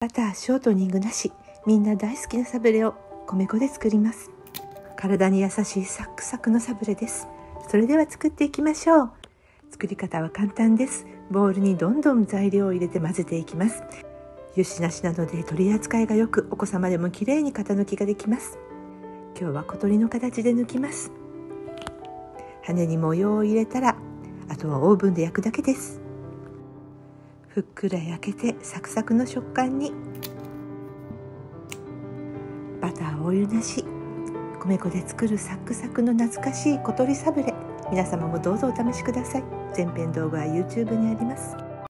バターショートニングなし、みんな大好きなサブレを米粉で作ります。体に優しいサクサクのサブレです。それでは作っていきましょう。作り方は簡単です。ボウルにどんどん材料を入れて混ぜていきます。油脂なしなので取り扱いがよく、お子様でもきれいに型抜きができます。今日は小鳥の形で抜きます。羽に模様を入れたら、あとはオーブンで焼くだけです。ふっくら焼けてサクサクの食感に。バターオイルなし、米粉で作るサクサクの懐かしい小鳥サブレ、皆様もどうぞお試しください。前編動画は YouTube にあります。